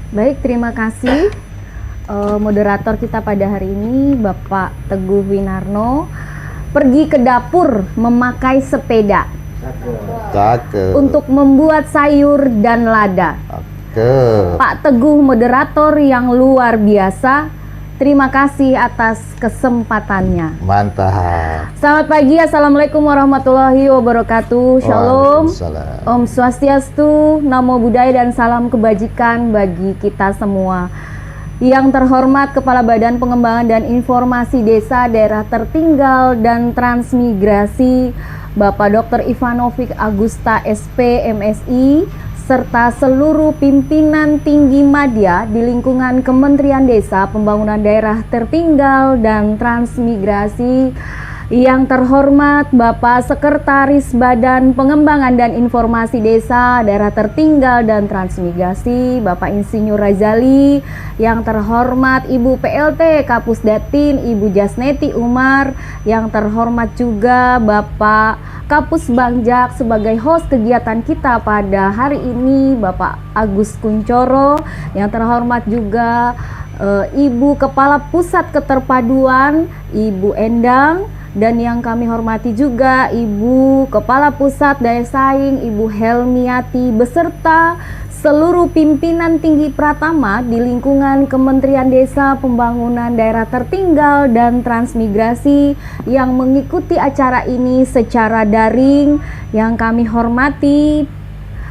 Baik, terima kasih moderator kita pada hari ini, Bapak Teguh Winarno. Pergi ke dapur memakai sepeda Cakep. untuk membuat sayur dan lada. Cakep. Pak Teguh moderator yang luar biasa. Terima kasih atas kesempatannya. Mantap. Selamat pagi, Assalamualaikum warahmatullahi wabarakatuh. Shalom. Waalaikumsalam. Om Swastiastu, Namo Buddhaya, dan salam kebajikan bagi kita semua. Yang terhormat Kepala Badan Pengembangan dan Informasi Desa Daerah Tertinggal dan Transmigrasi, Bapak Dr. Ivanovic Agusta SP MSI, serta seluruh pimpinan tinggi madya di lingkungan Kementerian Desa, Pembangunan Daerah Tertinggal dan Transmigrasi. Yang terhormat Bapak Sekretaris Badan Pengembangan dan Informasi Desa Daerah Tertinggal dan Transmigrasi, Bapak Insinyur Razali. Yang terhormat Ibu PLT Kapus Datin, Ibu Jasneti Umar. Yang terhormat juga Bapak Kapus Bangjak sebagai host kegiatan kita pada hari ini, Bapak Agus Kuncoro. Yang terhormat juga Ibu Kepala Pusat Keterpaduan, Ibu Endang. Dan yang kami hormati juga Ibu Kepala Pusat Daya Saing, Ibu Helmiati, beserta seluruh pimpinan tinggi Pratama di lingkungan Kementerian Desa, Pembangunan Daerah Tertinggal dan Transmigrasi yang mengikuti acara ini secara daring. Yang kami hormati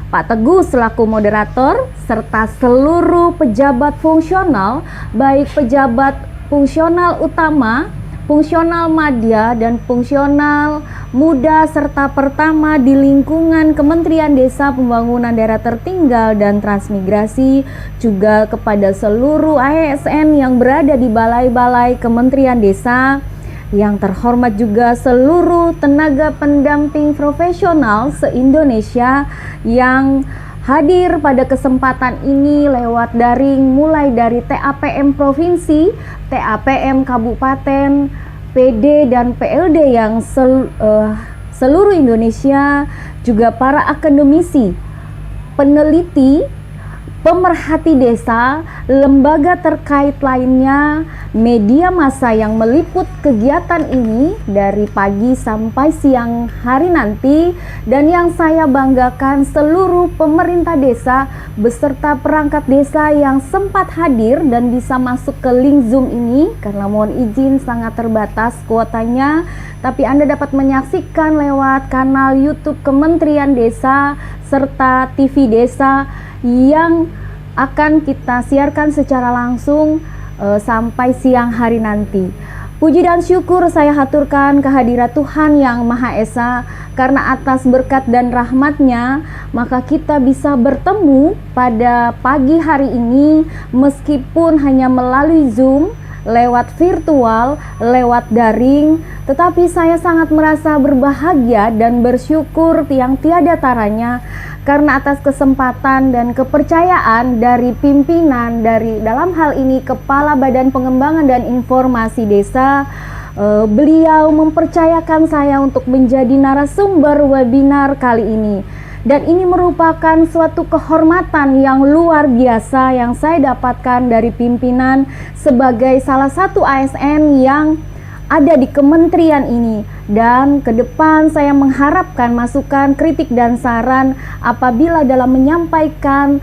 Pak Teguh selaku moderator, serta seluruh pejabat fungsional, baik pejabat fungsional utama, fungsional madya, dan fungsional muda serta pertama di lingkungan Kementerian Desa, Pembangunan Daerah Tertinggal dan Transmigrasi, juga kepada seluruh ASN yang berada di balai-balai Kementerian Desa. Yang terhormat juga seluruh tenaga pendamping profesional se-Indonesia yang hadir pada kesempatan ini lewat daring, mulai dari TAPM Provinsi, TAPM Kabupaten, PD dan PLD yang seluruh Indonesia, juga para akademisi, peneliti, pemerhati desa, lembaga terkait lainnya, media massa yang meliput kegiatan ini dari pagi sampai siang hari nanti. Dan yang saya banggakan, seluruh pemerintah desa beserta perangkat desa yang sempat hadir dan bisa masuk ke link Zoom ini, karena mohon izin sangat terbatas kuotanya, tapi Anda dapat menyaksikan lewat kanal YouTube Kementerian Desa serta TV Desa yang akan kita siarkan secara langsung sampai siang hari nanti. Puji dan syukur saya haturkan kehadirat Tuhan Yang Maha Esa, karena atas berkat dan rahmat-Nya maka kita bisa bertemu pada pagi hari ini meskipun hanya melalui Zoom, lewat virtual, lewat daring. Tetapi saya sangat merasa berbahagia dan bersyukur yang tiada taranya karena atas kesempatan dan kepercayaan dari pimpinan, dari dalam hal ini Kepala Badan Pengembangan dan Informasi Desa. Beliau mempercayakan saya untuk menjadi narasumber webinar kali ini. Dan ini merupakan suatu kehormatan yang luar biasa yang saya dapatkan dari pimpinan sebagai salah satu ASN yang ada di kementerian ini. Dan ke depan saya mengharapkan masukan, kritik, dan saran apabila dalam menyampaikan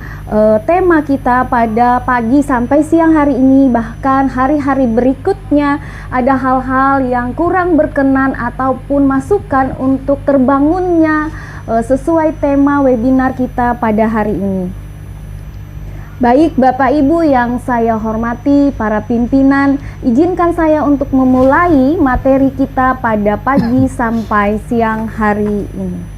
tema kita pada pagi sampai siang hari ini, bahkan hari-hari berikutnya ada hal-hal yang kurang berkenan ataupun masukan untuk terbangunnya sesuai tema webinar kita pada hari ini. Baik Bapak Ibu yang saya hormati, para pimpinan, izinkan saya untuk memulai materi kita pada pagi sampai siang hari ini.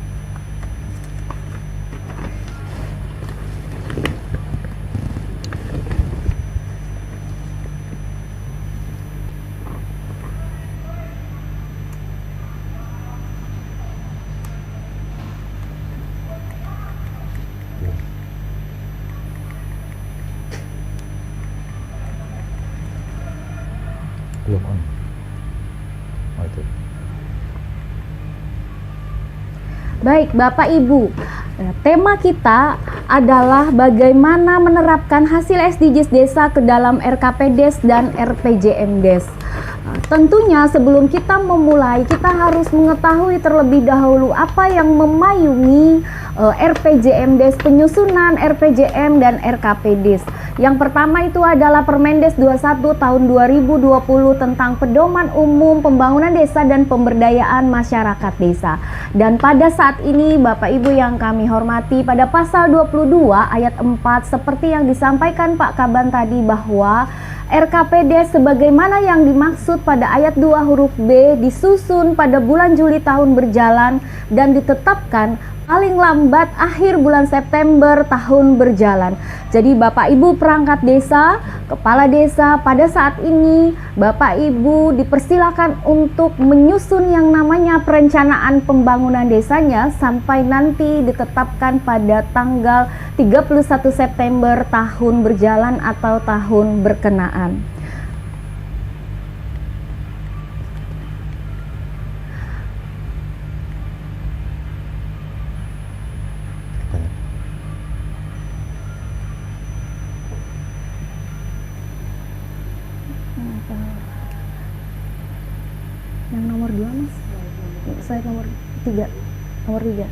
Belum on. Oh, itu. Baik Bapak Ibu, tema kita adalah bagaimana menerapkan hasil SDGs desa ke dalam RKPDes dan RPJMdes. Tentunya sebelum kita memulai, kita harus mengetahui terlebih dahulu apa yang memayungi RPJMdes, penyusunan RPJM dan RKPDes. Yang pertama itu adalah Permendes 21 tahun 2020 tentang pedoman umum pembangunan desa dan pemberdayaan masyarakat desa. Dan pada saat ini Bapak Ibu yang kami hormati, pada pasal 22 ayat 4 seperti yang disampaikan Pak Kaban tadi, bahwa RKPD sebagaimana yang dimaksud pada ayat 2 huruf B disusun pada bulan Juli tahun berjalan dan ditetapkan paling lambat akhir bulan September tahun berjalan. Jadi Bapak Ibu perangkat desa, kepala desa, pada saat ini Bapak Ibu dipersilakan untuk menyusun yang namanya perencanaan pembangunan desanya sampai nanti ditetapkan pada tanggal 31 September tahun berjalan atau tahun berkenaan. Yang nomor 2 Mas? Saya nomor 3. Nomor 3.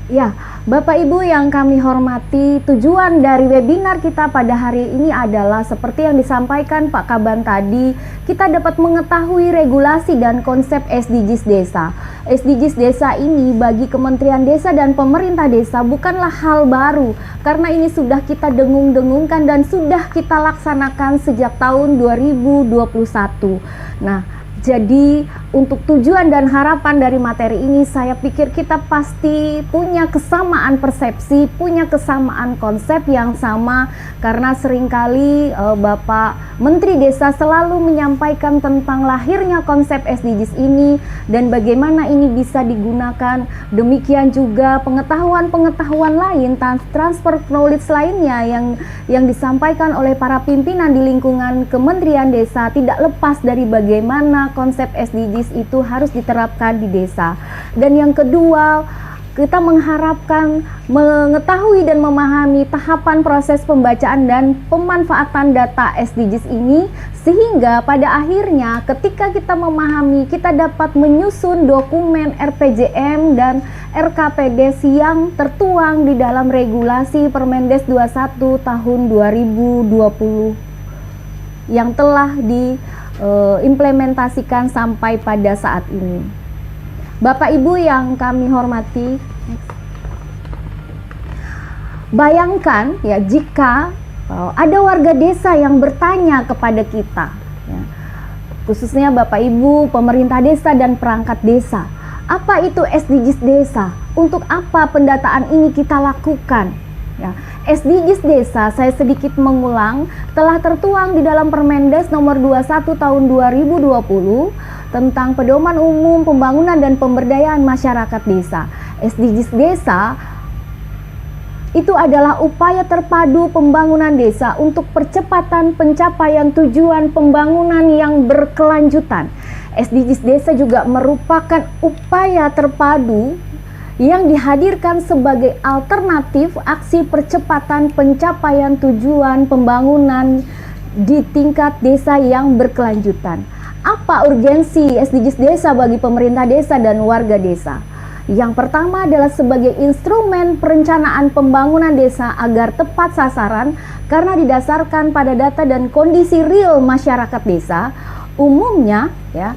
Ya, Bapak Ibu yang kami hormati, tujuan dari webinar kita pada hari ini adalah seperti yang disampaikan Pak Kaban tadi, kita dapat mengetahui regulasi dan konsep SDGs desa. SDGs desa ini bagi Kementerian Desa dan pemerintah desa bukanlah hal baru, karena ini sudah kita dengung-dengungkan dan sudah kita laksanakan sejak tahun 2021. Nah, jadi untuk tujuan dan harapan dari materi ini, saya pikir kita pasti punya kesamaan persepsi, punya kesamaan konsep yang sama, karena seringkali Bapak Menteri Desa selalu menyampaikan tentang lahirnya konsep SDGs ini dan bagaimana ini bisa digunakan. Demikian juga pengetahuan-pengetahuan lain, transfer knowledge lainnya yang disampaikan oleh para pimpinan di lingkungan Kementerian Desa tidak lepas dari bagaimana konsep SDGs itu harus diterapkan di desa. Dan yang kedua, kita mengharapkan mengetahui dan memahami tahapan proses pembacaan dan pemanfaatan data SDGs ini, sehingga pada akhirnya ketika kita memahami, kita dapat menyusun dokumen RPJM dan RKPDes yang tertuang di dalam regulasi Permendes 21 tahun 2020 yang telah diimplementasikan sampai pada saat ini. Bapak Ibu yang kami hormati, bayangkan ya jika ada warga desa yang bertanya kepada kita, ya, khususnya Bapak Ibu pemerintah desa dan perangkat desa, apa itu SDGs desa? Untuk apa pendataan ini kita lakukan? Ya, SDGs desa, saya sedikit mengulang, telah tertuang di dalam Permendes nomor 21 tahun 2020 tentang pedoman umum pembangunan dan pemberdayaan masyarakat desa. SDGs desa itu adalah upaya terpadu pembangunan desa untuk percepatan pencapaian tujuan pembangunan yang berkelanjutan. SDGs desa juga merupakan upaya terpadu yang dihadirkan sebagai alternatif aksi percepatan pencapaian tujuan pembangunan di tingkat desa yang berkelanjutan. Apa urgensi SDGs desa bagi pemerintah desa dan warga desa? Yang pertama adalah sebagai instrumen perencanaan pembangunan desa agar tepat sasaran, karena didasarkan pada data dan kondisi real masyarakat desa. Umumnya ya,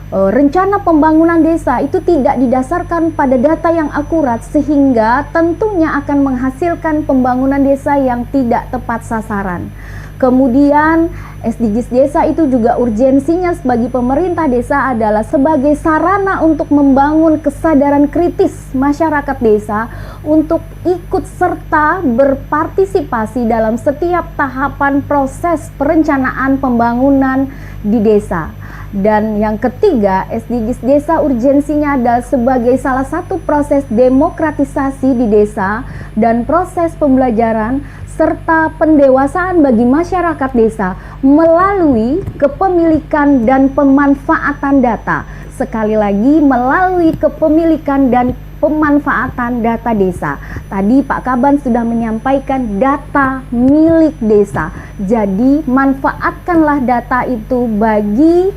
rencana pembangunan desa itu tidak didasarkan pada data yang akurat, sehingga tentunya akan menghasilkan pembangunan desa yang tidak tepat sasaran. Kemudian SDGs desa itu juga urgensinya bagi pemerintah desa adalah sebagai sarana untuk membangun kesadaran kritis masyarakat desa untuk ikut serta berpartisipasi dalam setiap tahapan proses perencanaan pembangunan di desa. Dan yang ketiga, SDGs desa urgensinya adalah sebagai salah satu proses demokratisasi di desa dan proses pembelajaran serta pendewasaan bagi masyarakat desa melalui kepemilikan dan pemanfaatan data, sekali lagi melalui kepemilikan dan pemanfaatan data desa. Tadi Pak Kaban sudah menyampaikan data milik desa. Jadi manfaatkanlah data itu bagi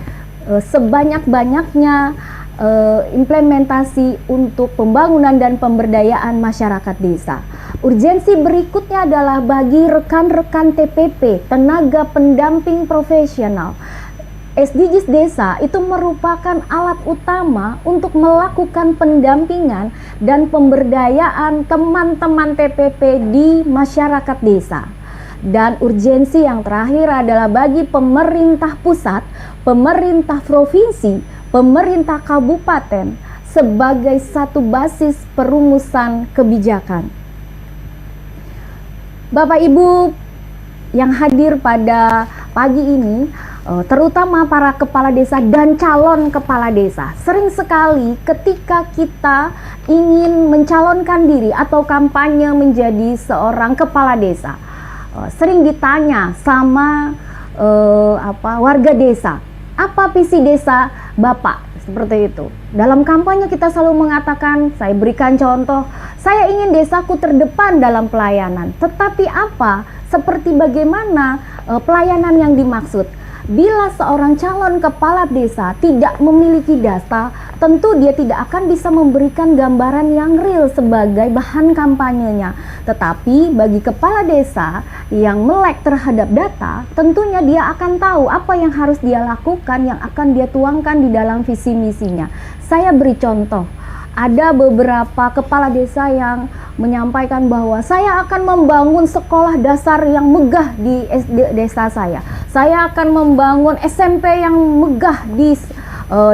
sebanyak-banyaknya implementasi untuk pembangunan dan pemberdayaan masyarakat desa. Urgensi berikutnya adalah bagi rekan-rekan TPP, tenaga pendamping profesional. SDGs desa itu merupakan alat utama untuk melakukan pendampingan dan pemberdayaan teman-teman TPP di masyarakat desa. Dan urgensi yang terakhir adalah bagi pemerintah pusat, pemerintah provinsi, pemerintah kabupaten sebagai satu basis perumusan kebijakan. Bapak Ibu yang hadir pada pagi ini, terutama para kepala desa dan calon kepala desa, sering sekali ketika kita ingin mencalonkan diri atau kampanye menjadi seorang kepala desa, sering ditanya sama warga desa, apa visi desa Bapak? Seperti itu. Dalam kampanye kita selalu mengatakan, saya berikan contoh, saya ingin desaku terdepan dalam pelayanan. Tetapi apa? Seperti bagaimana pelayanan yang dimaksud? Bila seorang calon kepala desa tidak memiliki data, tentu dia tidak akan bisa memberikan gambaran yang real sebagai bahan kampanyenya. Tetapi bagi kepala desa yang melek terhadap data, tentunya dia akan tahu apa yang harus dia lakukan, yang akan dia tuangkan di dalam visi misinya. Saya beri contoh. Ada beberapa kepala desa yang menyampaikan bahwa saya akan membangun sekolah dasar yang megah di desa saya. Saya akan membangun SMP yang megah di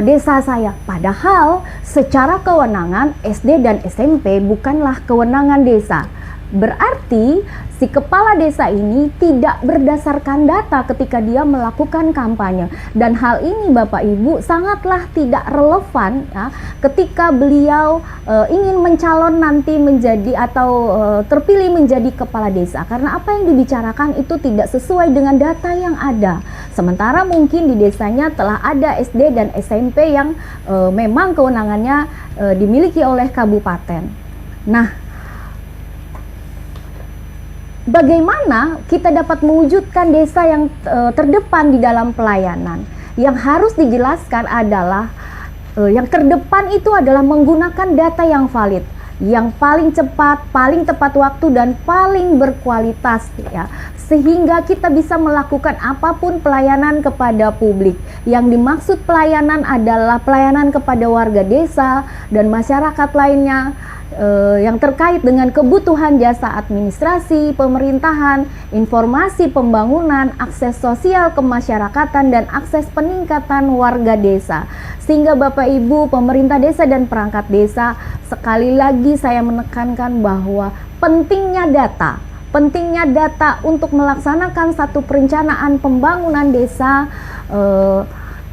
desa saya. Padahal secara kewenangan SD dan SMP bukanlah kewenangan desa. Berarti si kepala desa ini tidak berdasarkan data ketika dia melakukan kampanye, dan hal ini Bapak Ibu sangatlah tidak relevan ya, ketika beliau ingin mencalon nanti menjadi atau terpilih menjadi kepala desa, karena apa yang dibicarakan itu tidak sesuai dengan data yang ada. Sementara mungkin di desanya telah ada SD dan SMP yang memang kewenangannya dimiliki oleh kabupaten. Nah, bagaimana kita dapat mewujudkan desa yang terdepan di dalam pelayanan? Yang harus dijelaskan adalah yang terdepan itu adalah menggunakan data yang valid, yang paling cepat, paling tepat waktu, dan paling berkualitas ya, sehingga kita bisa melakukan apapun pelayanan kepada publik. Yang dimaksud pelayanan adalah pelayanan kepada warga desa dan masyarakat lainnya yang terkait dengan kebutuhan jasa administrasi, pemerintahan, informasi pembangunan, akses sosial kemasyarakatan, dan akses peningkatan warga desa. Sehingga Bapak Ibu, pemerintah desa dan perangkat desa, sekali lagi saya menekankan bahwa pentingnya data untuk melaksanakan satu perencanaan pembangunan desa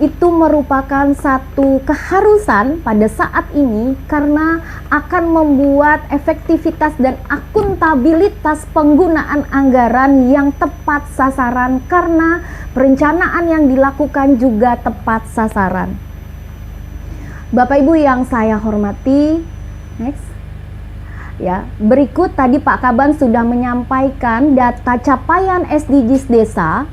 itu merupakan satu keharusan pada saat ini, karena akan membuat efektivitas dan akuntabilitas penggunaan anggaran yang tepat sasaran, karena perencanaan yang dilakukan juga tepat sasaran. Bapak Ibu yang saya hormati, next. Ya, berikut tadi Pak Kaban sudah menyampaikan data capaian SDGs desa,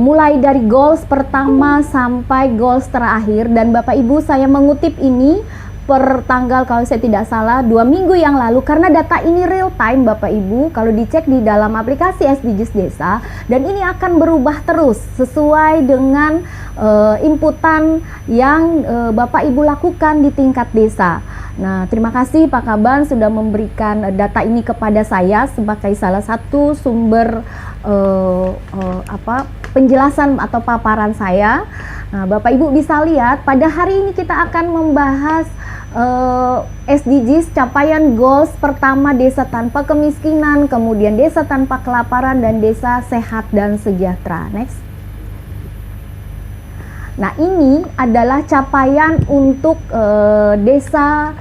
mulai dari goals pertama sampai goals terakhir, dan Bapak Ibu saya mengutip ini per tanggal, kalau saya tidak salah, 2 minggu yang lalu, karena data ini real time Bapak Ibu kalau dicek di dalam aplikasi SDGs desa, dan ini akan berubah terus sesuai dengan inputan yang Bapak Ibu lakukan di tingkat desa. Nah, terima kasih Pak Kaban sudah memberikan data ini kepada saya sebagai salah satu sumber penjelasan atau paparan saya. Nah, Bapak Ibu bisa lihat pada hari ini kita akan membahas SDGs capaian goals pertama, desa tanpa kemiskinan, kemudian desa tanpa kelaparan, dan desa sehat dan sejahtera. Next. Nah, ini adalah capaian untuk desa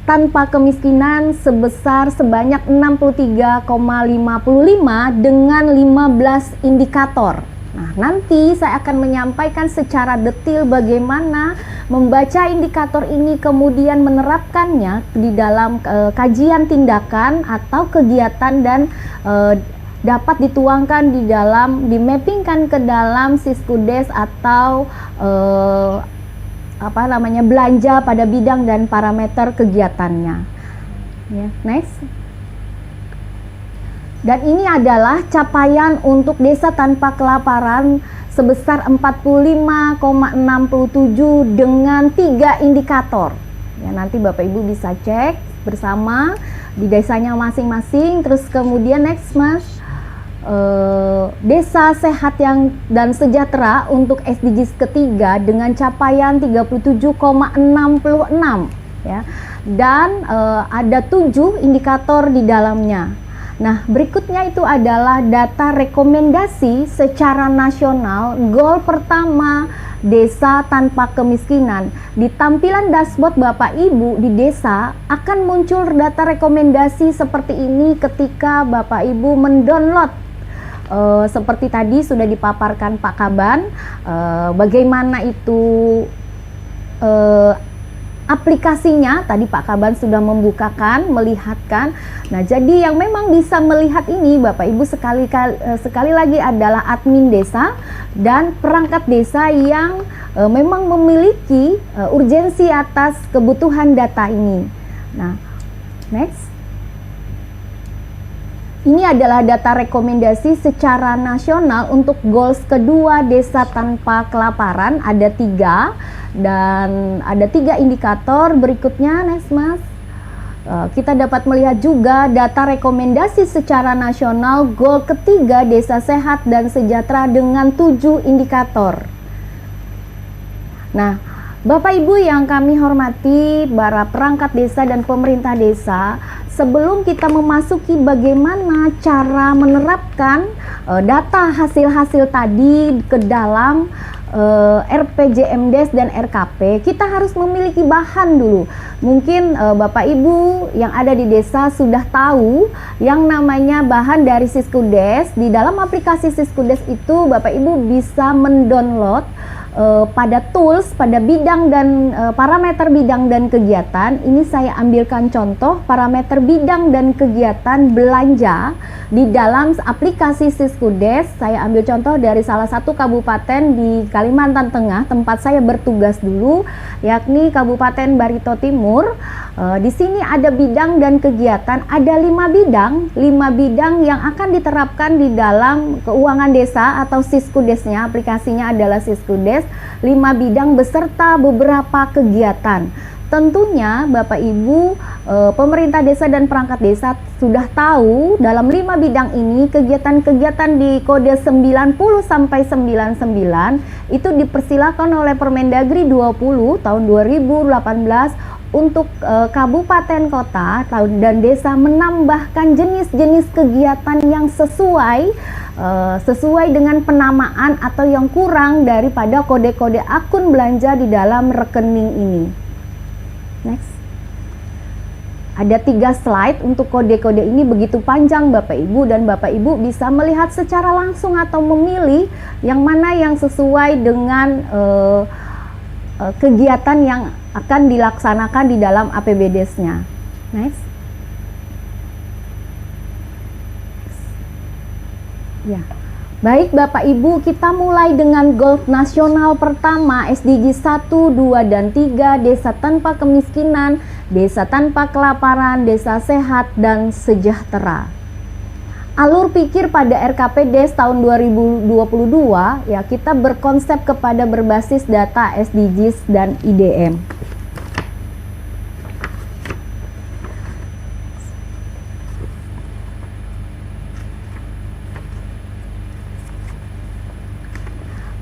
tanpa kemiskinan sebanyak 63,55 dengan 15 indikator Nah, nanti saya akan menyampaikan secara detail bagaimana membaca indikator ini kemudian menerapkannya di dalam kajian tindakan atau kegiatan dan dapat dituangkan di dalam, dimappingkan ke dalam Siskudes atau belanja pada bidang dan parameter kegiatannya. Ya, next. Dan ini adalah capaian untuk desa tanpa kelaparan sebesar 45,67 dengan 3 indikator. Ya, nanti Bapak Ibu bisa cek bersama di desanya masing-masing. Terus kemudian next Mas, desa sehat dan sejahtera untuk SDGs ketiga dengan capaian 37,66 ya. Dan ada 7 indikator di dalamnya. Nah, berikutnya itu adalah data rekomendasi secara nasional. Goal pertama, desa tanpa kemiskinan. Di tampilan dashboard Bapak Ibu di desa akan muncul data rekomendasi seperti ini ketika Bapak Ibu mendownload. Seperti tadi sudah dipaparkan Pak Kaban, bagaimana itu aplikasinya. Tadi Pak Kaban sudah membukakan, melihatkan. Nah, jadi yang memang bisa melihat ini Bapak Ibu sekali lagi adalah admin desa dan perangkat desa yang memang memiliki urgensi atas kebutuhan data ini. Nah, next. Ini adalah data rekomendasi secara nasional untuk goals kedua desa tanpa kelaparan. Ada 3 dan ada 3 indikator. Berikutnya next Mas, kita dapat melihat juga data rekomendasi secara nasional goal ketiga desa sehat dan sejahtera dengan 7 indikator. Nah, Bapak Ibu yang kami hormati, para perangkat desa dan pemerintah desa, sebelum kita memasuki bagaimana cara menerapkan data hasil-hasil tadi ke dalam RPJMDes dan RKP, kita harus memiliki bahan dulu. Mungkin Bapak Ibu yang ada di desa sudah tahu yang namanya bahan dari Siskudes. Di dalam aplikasi Siskudes itu Bapak Ibu bisa mendownload pada tools, pada bidang dan parameter bidang dan kegiatan. Ini saya ambilkan contoh parameter bidang dan kegiatan belanja di dalam aplikasi Siskudes. Saya ambil contoh dari salah satu kabupaten di Kalimantan Tengah, tempat saya bertugas dulu, yakni Kabupaten Barito Timur. Di sini ada bidang dan kegiatan, ada 5 bidang yang akan diterapkan di dalam keuangan desa atau Siskudesnya. Aplikasinya adalah Siskudes. 5 bidang beserta beberapa kegiatan. Tentunya Bapak Ibu, pemerintah desa dan perangkat desa sudah tahu dalam 5 bidang ini kegiatan-kegiatan di kode 90 sampai 99 itu dipersilakan oleh Permendagri 20 tahun 2018 untuk kabupaten kota dan desa menambahkan jenis-jenis kegiatan yang sesuai dengan penamaan atau yang kurang daripada kode-kode akun belanja di dalam rekening ini. Next. Ada 3 slide untuk kode-kode ini, begitu panjang Bapak Ibu, dan Bapak Ibu bisa melihat secara langsung atau memilih yang mana yang sesuai dengan kegiatan yang akan dilaksanakan di dalam APBDes-nya. Next. Ya. Baik Bapak Ibu, kita mulai dengan goal nasional pertama SDG 1, 2, dan 3, desa tanpa kemiskinan, desa tanpa kelaparan, desa sehat dan sejahtera. Alur pikir pada RKPDes tahun 2022, ya, kita berkonsep kepada berbasis data SDGs dan IDM.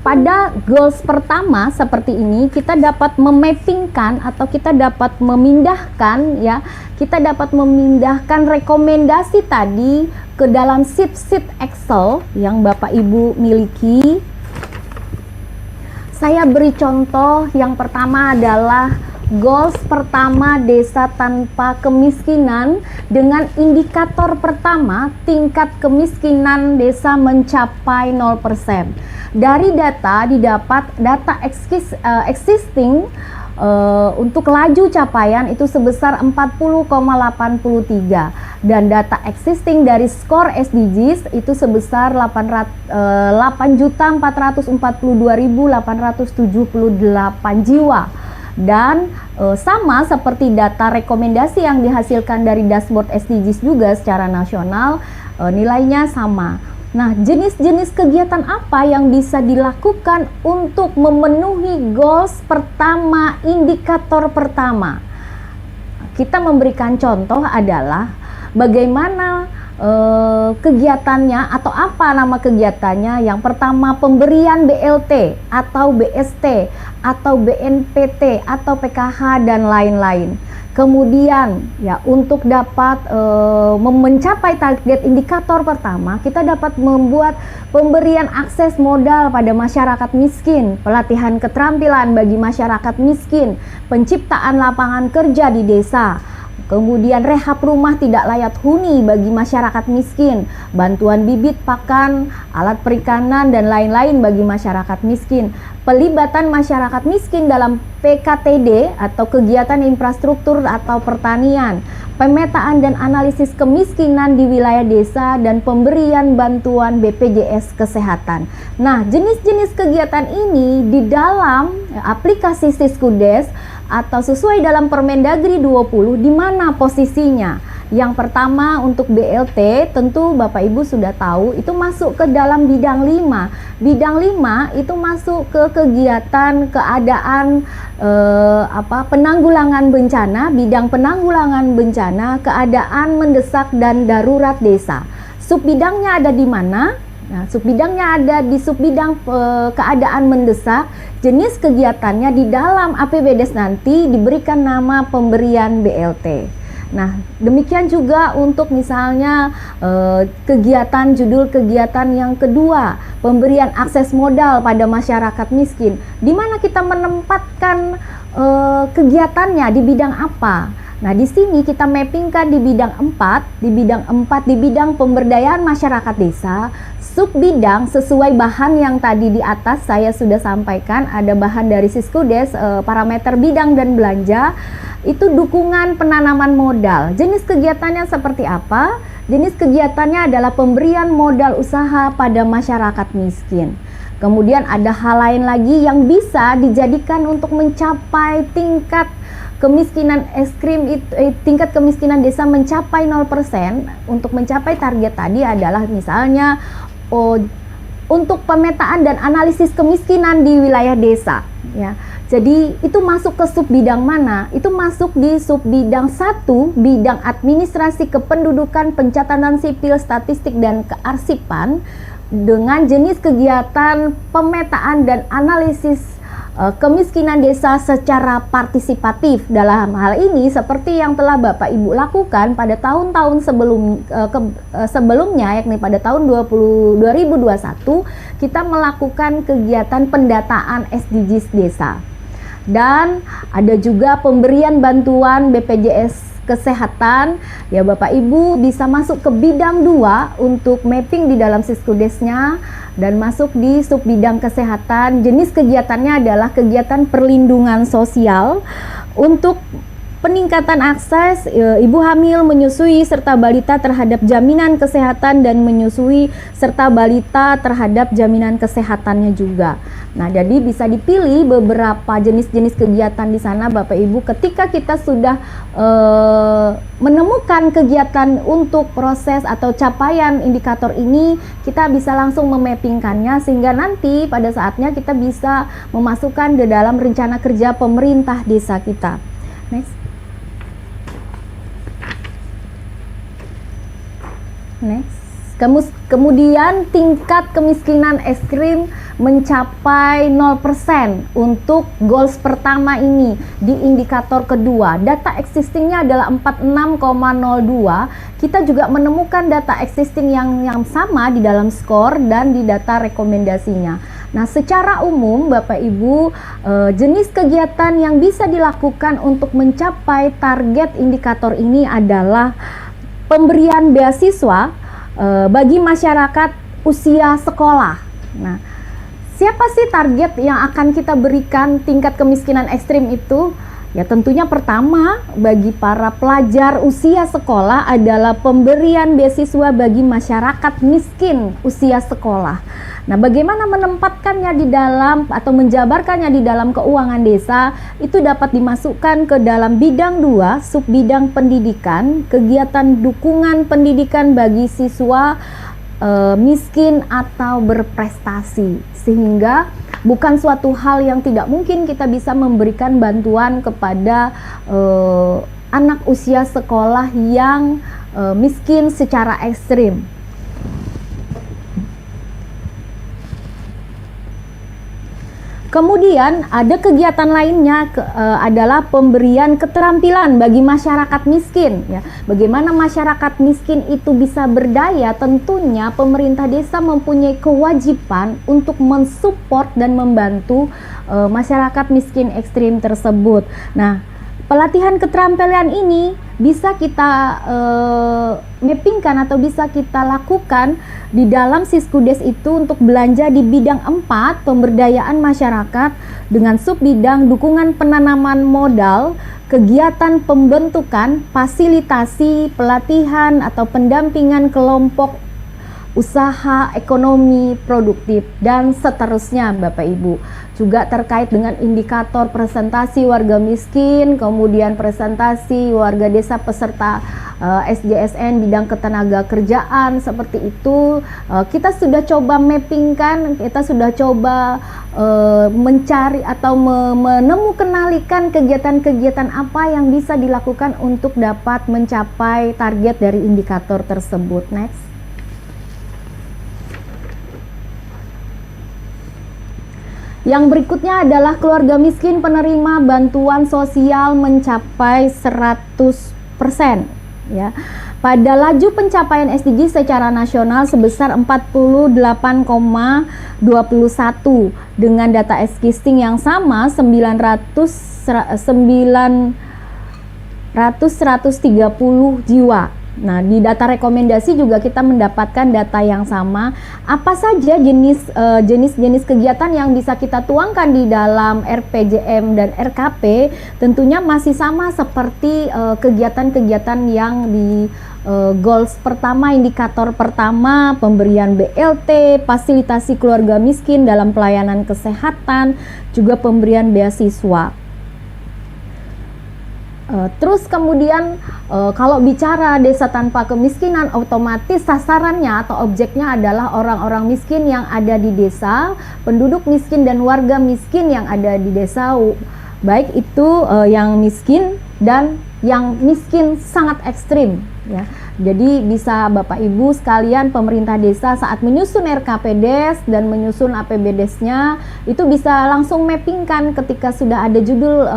Pada goals pertama seperti ini, kita dapat memappingkan atau kita dapat memindahkan, ya, kita dapat memindahkan rekomendasi tadi ke dalam sheet Excel yang Bapak Ibu miliki. Saya beri contoh, yang pertama adalah goals pertama desa tanpa kemiskinan dengan indikator pertama tingkat kemiskinan desa mencapai 0%. Dari data didapat data existing untuk laju capaian itu sebesar 40,83 dan data existing dari skor SDGs itu sebesar 8.442.878 jiwa. Dan sama seperti data rekomendasi yang dihasilkan dari dashboard SDGs juga secara nasional, nilainya sama. Nah, jenis-jenis kegiatan apa yang bisa dilakukan untuk memenuhi goals pertama, indikator pertama? Kita memberikan contoh adalah bagaimana kegiatannya atau apa nama kegiatannya. Yang pertama, pemberian BLT atau BST atau BNPT atau PKH dan lain-lain. Kemudian ya, untuk dapat mencapai target indikator pertama, kita dapat membuat pemberian akses modal pada masyarakat miskin, pelatihan keterampilan bagi masyarakat miskin, penciptaan lapangan kerja di desa. Kemudian rehab rumah tidak layak huni bagi masyarakat miskin, bantuan bibit pakan, alat perikanan dan lain-lain bagi masyarakat miskin. Pelibatan masyarakat miskin dalam PKTD atau kegiatan infrastruktur atau pertanian, pemetaan dan analisis kemiskinan di wilayah desa dan pemberian bantuan BPJS Kesehatan. Nah, jenis-jenis kegiatan ini di dalam aplikasi Siskudes atau sesuai dalam Permendagri 20 di mana posisinya. Yang pertama untuk BLT tentu Bapak Ibu sudah tahu itu masuk ke dalam bidang 5. Bidang 5 itu masuk ke kegiatan keadaan penanggulangan bencana, bidang penanggulangan bencana, keadaan mendesak dan darurat desa. Subbidangnya ada di mana? Nah, subbidangnya ada di subbidang keadaan mendesak. Jenis kegiatannya di dalam APBDes nanti diberikan nama pemberian BLT. Nah, demikian juga untuk misalnya judul kegiatan yang kedua, pemberian akses modal pada masyarakat miskin. Di mana kita menempatkan kegiatannya di bidang apa? Nah, di sini kita mappingkan di bidang 4, di bidang pemberdayaan masyarakat desa. Subbidang sesuai bahan yang tadi di atas saya sudah sampaikan, ada bahan dari Siskudes, parameter bidang dan belanja, itu dukungan penanaman modal. Jenis kegiatannya seperti apa? Jenis kegiatannya adalah pemberian modal usaha pada masyarakat miskin. Kemudian ada hal lain lagi yang bisa dijadikan untuk mencapai tingkat kemiskinan tingkat kemiskinan desa mencapai 0%. Untuk mencapai target tadi adalah misalnya untuk pemetaan dan analisis kemiskinan di wilayah desa ya. Jadi itu masuk ke subbidang mana? Itu masuk di subbidang 1, bidang administrasi kependudukan, pencatatan sipil, statistik dan kearsipan, dengan jenis kegiatan pemetaan dan analisis kemiskinan desa secara partisipatif. Dalam hal ini seperti yang telah Bapak Ibu lakukan pada tahun-tahun sebelumnya, yakni pada tahun 2021 kita melakukan kegiatan pendataan SDGs desa. Dan ada juga pemberian bantuan BPJS Kesehatan. Ya, Bapak Ibu bisa masuk ke bidang 2 untuk mapping di dalam Siskudesnya dan masuk di subbidang kesehatan. Jenis kegiatannya adalah kegiatan perlindungan sosial untuk peningkatan akses ibu hamil, menyusui, serta balita terhadap jaminan kesehatan dan menyusui serta balita terhadap jaminan kesehatannya juga. Nah, jadi bisa dipilih beberapa jenis-jenis kegiatan di sana Bapak Ibu. Ketika kita sudah menemukan kegiatan untuk proses atau capaian indikator ini, kita bisa langsung memappingkannya sehingga nanti pada saatnya kita bisa memasukkan di dalam rencana kerja pemerintah desa kita. Next. Kemudian tingkat kemiskinan ekstrim mencapai 0% untuk goals pertama ini di indikator kedua. Data existingnya adalah 46,02. Kita juga menemukan data existing yang sama di dalam skor dan di data rekomendasinya. Nah, secara umum Bapak Ibu, jenis kegiatan yang bisa dilakukan untuk mencapai target indikator ini adalah pemberian beasiswa bagi masyarakat usia sekolah. Nah, siapa sih target yang akan kita berikan tingkat kemiskinan ekstrim itu? Ya tentunya pertama bagi para pelajar usia sekolah adalah pemberian beasiswa bagi masyarakat miskin usia sekolah. Nah, bagaimana menempatkannya di dalam atau menjabarkannya di dalam keuangan desa itu dapat dimasukkan ke dalam bidang 2, subbidang pendidikan, kegiatan dukungan pendidikan bagi siswa miskin atau berprestasi, sehingga bukan suatu hal yang tidak mungkin kita bisa memberikan bantuan kepada anak usia sekolah yang miskin secara ekstrim. Kemudian ada kegiatan lainnya adalah pemberian keterampilan bagi masyarakat miskin. Ya, bagaimana masyarakat miskin itu bisa berdaya? Tentunya pemerintah desa mempunyai kewajiban untuk mensupport dan membantu masyarakat miskin ekstrim tersebut. Nah, pelatihan keterampilan ini bisa kita mappingkan atau bisa kita lakukan di dalam Siskudes itu untuk belanja di bidang 4, pemberdayaan masyarakat, dengan subbidang dukungan penanaman modal, kegiatan pembentukan, fasilitasi, pelatihan atau pendampingan kelompok usaha ekonomi produktif, dan seterusnya Bapak Ibu. Juga terkait dengan indikator presentasi warga miskin, kemudian presentasi warga desa peserta SJSN bidang ketenaga kerjaan, seperti itu. Kita sudah coba mappingkan, kita sudah coba mencari atau menemukan kegiatan-kegiatan apa yang bisa dilakukan untuk dapat mencapai target dari indikator tersebut. Next. Yang berikutnya adalah keluarga miskin penerima bantuan sosial mencapai 100%, ya. Pada laju pencapaian SDG secara nasional sebesar 48,21 dengan data existing yang sama 130 jiwa. Nah, di data rekomendasi juga kita mendapatkan data yang sama. Apa saja jenis kegiatan yang bisa kita tuangkan di dalam RPJM dan RKP? Tentunya masih sama seperti kegiatan-kegiatan yang di goals pertama, indikator pertama, pemberian BLT, fasilitasi keluarga miskin dalam pelayanan kesehatan, juga pemberian beasiswa. Terus kemudian kalau bicara desa tanpa kemiskinan, otomatis sasarannya atau objeknya adalah orang-orang miskin yang ada di desa, penduduk miskin dan warga miskin yang ada di desa, baik itu yang miskin dan yang miskin sangat ekstrim, ya. Jadi bisa Bapak Ibu sekalian, pemerintah desa saat menyusun RKPDes dan menyusun APBDes-nya itu bisa langsung mappingkan ketika sudah ada judul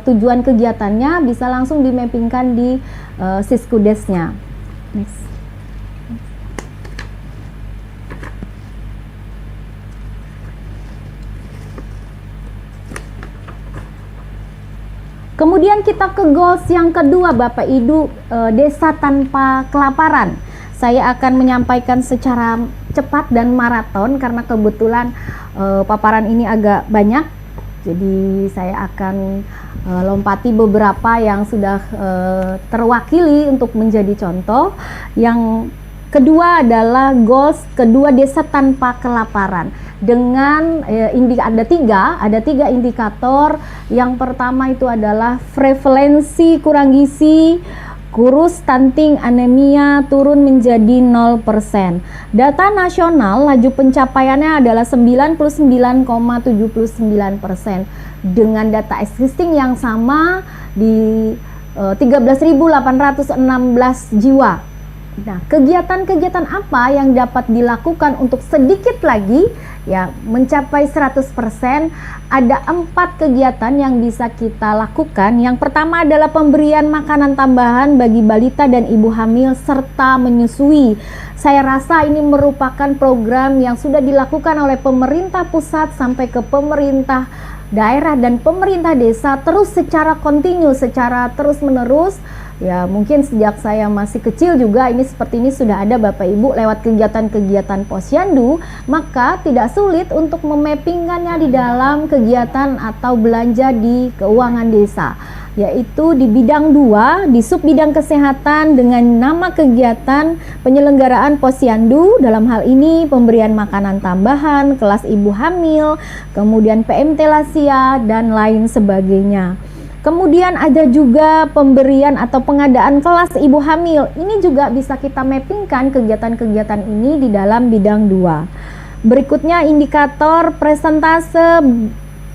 tujuan kegiatannya, bisa langsung dimappingkan di Siskudes-nya. Next. Kemudian kita ke goals yang kedua Bapak Ibu, desa tanpa kelaparan. Saya akan menyampaikan secara cepat dan maraton karena kebetulan paparan ini agak banyak. Jadi saya akan lompati beberapa yang sudah terwakili untuk menjadi contoh. Yang kedua adalah goals kedua desa tanpa kelaparan. Dengan ada tiga indikator. Yang pertama itu adalah prevalensi kurang gizi, kurus, stunting, anemia turun menjadi 0%. Data nasional laju pencapaiannya adalah 99,79%. Dengan data existing yang sama di 13.816 jiwa. Nah, kegiatan-kegiatan apa yang dapat dilakukan untuk sedikit lagi ya mencapai 100%? Ada 4 kegiatan yang bisa kita lakukan. Yang pertama adalah pemberian makanan tambahan bagi balita dan ibu hamil serta menyusui. Saya rasa ini merupakan program yang sudah dilakukan oleh pemerintah pusat sampai ke pemerintah daerah dan pemerintah desa terus secara kontinu, secara terus-menerus. Ya, mungkin sejak saya masih kecil juga ini seperti ini sudah ada Bapak Ibu lewat kegiatan-kegiatan Posyandu, maka tidak sulit untuk memappingkannya di dalam kegiatan atau belanja di keuangan desa, yaitu di bidang 2, di sub bidang kesehatan dengan nama kegiatan penyelenggaraan Posyandu, dalam hal ini pemberian makanan tambahan, kelas ibu hamil, kemudian PMT lansia dan lain sebagainya. Kemudian ada juga pemberian atau pengadaan kelas ibu hamil. Ini juga bisa kita mappingkan kegiatan-kegiatan ini di dalam bidang 2. Berikutnya indikator presentase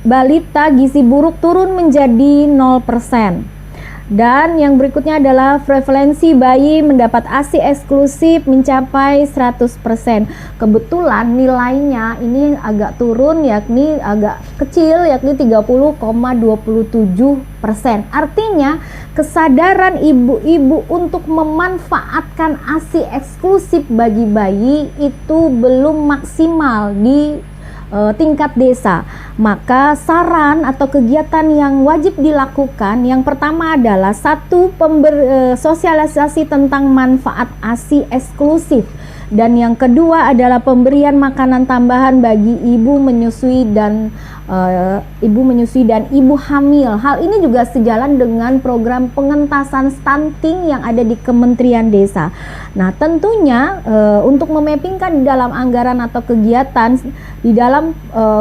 balita gizi buruk turun menjadi 0%. Dan yang berikutnya adalah prevalensi bayi mendapat ASI eksklusif mencapai 100%. Kebetulan nilainya ini agak turun, yakni agak kecil, yakni 30,27%. Artinya kesadaran ibu-ibu untuk memanfaatkan ASI eksklusif bagi bayi itu belum maksimal di tingkat desa. Maka saran atau kegiatan yang wajib dilakukan yang pertama adalah satu, sosialisasi tentang manfaat ASI eksklusif, dan yang kedua adalah pemberian makanan tambahan bagi ibu menyusui dan ibu hamil. Hal ini juga sejalan dengan program pengentasan stunting yang ada di Kementerian Desa. Nah, tentunya untuk memappingkan di dalam anggaran atau kegiatan di dalam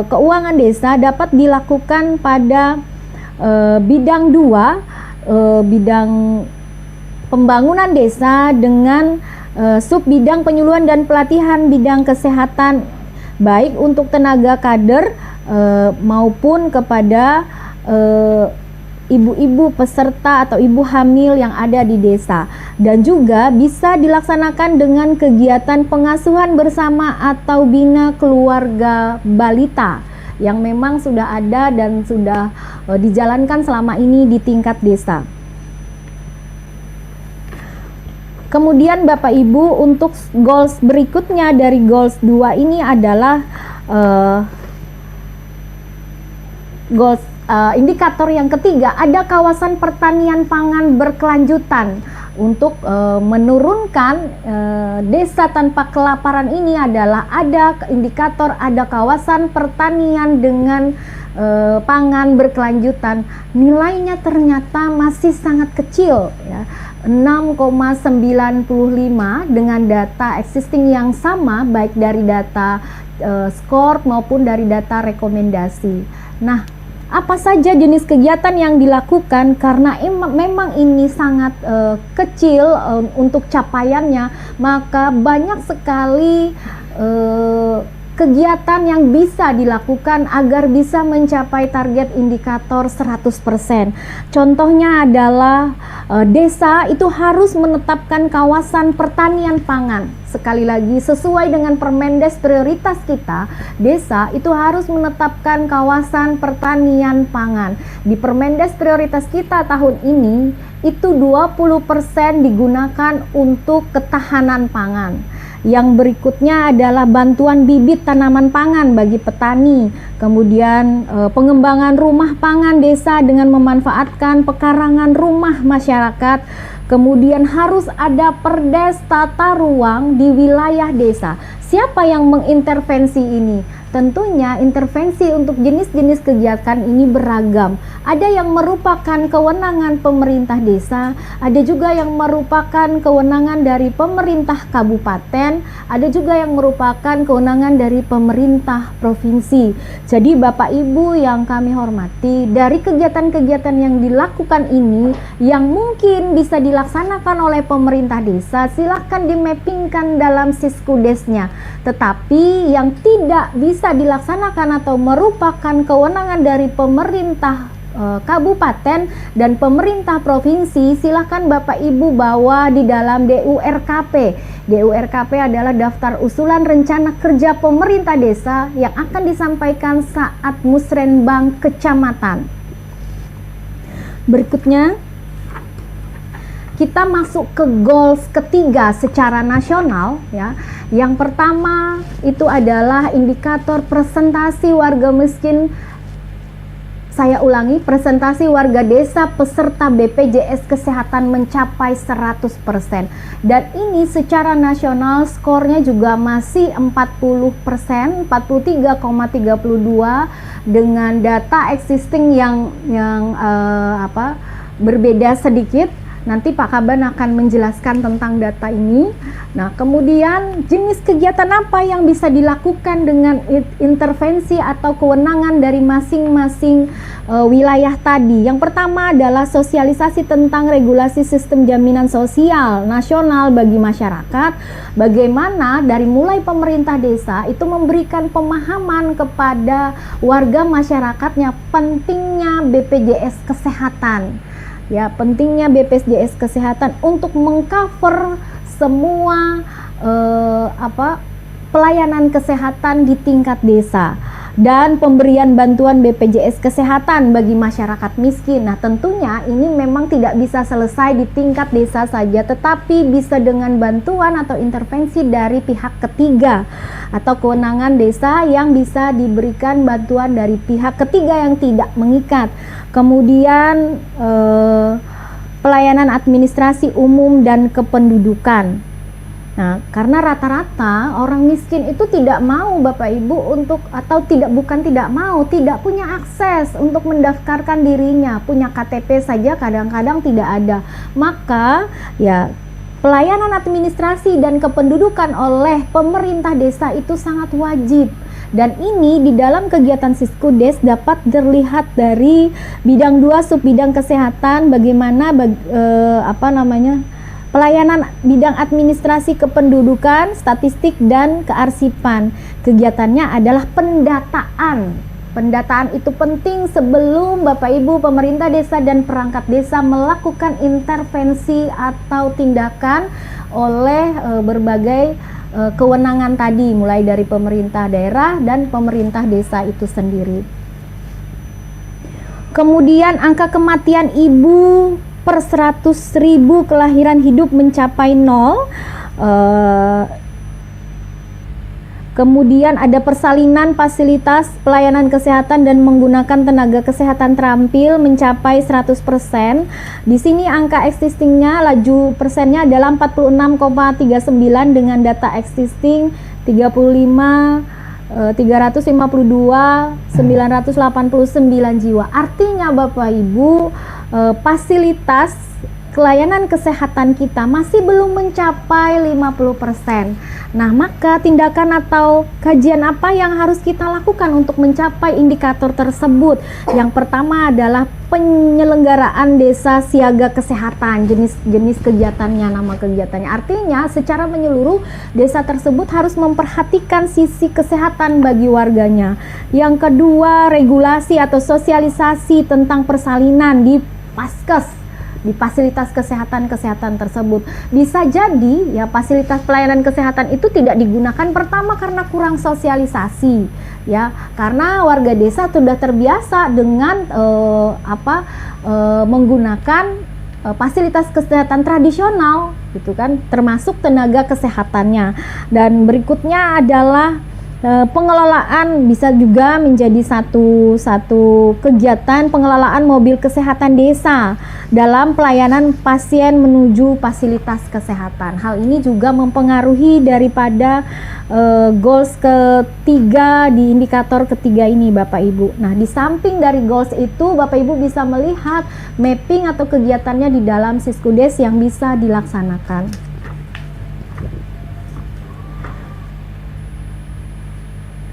keuangan desa dapat dilakukan pada bidang 2, bidang pembangunan desa dengan sub bidang penyuluhan dan pelatihan bidang kesehatan, baik untuk tenaga kader maupun kepada ibu-ibu peserta atau ibu hamil yang ada di desa, dan juga bisa dilaksanakan dengan kegiatan pengasuhan bersama atau bina keluarga balita yang memang sudah ada dan sudah dijalankan selama ini di tingkat desa. Kemudian Bapak Ibu, untuk goals berikutnya dari goals 2 ini adalah goals indikator yang ketiga, ada kawasan pertanian pangan berkelanjutan. Untuk menurunkan desa tanpa kelaparan ini adalah ada indikator, ada kawasan pertanian dengan pangan berkelanjutan. Nilainya ternyata masih sangat kecil ya, 6,95 dengan data existing yang sama, baik dari data skor maupun dari data rekomendasi. Nah, apa saja jenis kegiatan yang dilakukan? Karena memang ini sangat kecil untuk capaiannya, maka banyak sekali kegiatan yang bisa dilakukan agar bisa mencapai target indikator 100%. Contohnya adalah desa itu harus menetapkan kawasan pertanian pangan. Sekali lagi, sesuai dengan Permendes prioritas kita, desa itu harus menetapkan kawasan pertanian pangan. Di Permendes prioritas kita tahun ini, itu 20% digunakan untuk ketahanan pangan. Yang berikutnya adalah bantuan bibit tanaman pangan bagi petani. Kemudian pengembangan rumah pangan desa dengan memanfaatkan pekarangan rumah masyarakat. Kemudian harus ada perdes tata ruang di wilayah desa. Siapa yang mengintervensi ini? Tentunya intervensi untuk jenis-jenis kegiatan ini beragam. Ada yang merupakan kewenangan pemerintah desa, ada juga yang merupakan kewenangan dari pemerintah kabupaten, ada juga yang merupakan kewenangan dari pemerintah provinsi. Jadi Bapak Ibu yang kami hormati, dari kegiatan-kegiatan yang dilakukan ini yang mungkin bisa dilaksanakan oleh pemerintah desa, silahkan dimappingkan dalam siskudesnya. Tetapi yang tidak bisa dilaksanakan atau merupakan kewenangan dari pemerintah kabupaten dan pemerintah provinsi, silakan Bapak Ibu bawa di dalam DURKP. DURKP adalah daftar usulan rencana kerja pemerintah desa yang akan disampaikan saat musrenbang kecamatan. Berikutnya kita masuk ke goals ketiga secara nasional ya. Yang pertama itu adalah indikator presentasi warga miskin. Saya ulangi, presentasi warga desa peserta BPJS Kesehatan mencapai 100%. Dan ini secara nasional skornya juga masih 40%, 43,32 dengan data existing yang berbeda sedikit. Nanti Pak Kaban akan menjelaskan tentang data ini. Nah, kemudian jenis kegiatan apa yang bisa dilakukan dengan intervensi atau kewenangan dari masing-masing wilayah tadi. Yang pertama adalah sosialisasi tentang regulasi sistem jaminan sosial nasional bagi masyarakat. Bagaimana dari mulai pemerintah desa itu memberikan pemahaman kepada warga masyarakatnya pentingnya BPJS Kesehatan. Ya, pentingnya BPJS Kesehatan untuk mengcover semua pelayanan kesehatan di tingkat desa dan pemberian bantuan BPJS Kesehatan bagi masyarakat miskin. Nah, tentunya ini memang tidak bisa selesai di tingkat desa saja, tetapi bisa dengan bantuan atau intervensi dari pihak ketiga atau kewenangan desa yang bisa diberikan bantuan dari pihak ketiga yang tidak mengikat. Kemudian pelayanan administrasi umum dan kependudukan. Nah, karena rata-rata orang miskin itu tidak mau Bapak Ibu tidak punya akses untuk mendaftarkan dirinya, punya KTP saja kadang-kadang tidak ada. Maka ya pelayanan administrasi dan kependudukan oleh pemerintah desa itu sangat wajib. Dan ini di dalam kegiatan Siskudes dapat terlihat dari bidang 2 subbidang kesehatan bagaimana pelayanan bidang administrasi kependudukan, statistik dan kearsipan. Kegiatannya adalah pendataan. Pendataan itu penting sebelum Bapak Ibu pemerintah desa dan perangkat desa melakukan intervensi atau tindakan oleh berbagai kewenangan tadi, mulai dari pemerintah daerah dan pemerintah desa itu sendiri. Kemudian angka kematian ibu per 100.000 kelahiran hidup mencapai 0. Kemudian ada persalinan fasilitas pelayanan kesehatan dan menggunakan tenaga kesehatan terampil mencapai 100%. Di sini angka existingnya, laju persennya adalah 46,39 dengan data existing 352 989 jiwa. Artinya Bapak Ibu, fasilitas pelayanan kesehatan kita masih belum mencapai 50%. Nah, maka tindakan atau kajian apa yang harus kita lakukan untuk mencapai indikator tersebut? Yang pertama adalah penyelenggaraan desa siaga kesehatan, jenis kegiatannya, nama kegiatannya. Artinya secara menyeluruh desa tersebut harus memperhatikan sisi kesehatan bagi warganya. Yang kedua, regulasi atau sosialisasi tentang persalinan di Paskes, di fasilitas kesehatan tersebut. Bisa jadi ya fasilitas pelayanan kesehatan itu tidak digunakan pertama karena kurang sosialisasi ya, karena warga desa sudah terbiasa dengan menggunakan fasilitas kesehatan tradisional gitu kan, termasuk tenaga kesehatannya. Dan berikutnya adalah pengelolaan, bisa juga menjadi satu kegiatan pengelolaan mobil kesehatan desa dalam pelayanan pasien menuju fasilitas kesehatan. Hal ini juga mempengaruhi daripada goals ketiga di indikator ketiga ini Bapak Ibu. Nah, di samping dari goals itu Bapak Ibu bisa melihat mapping atau kegiatannya di dalam Siskudes yang bisa dilaksanakan.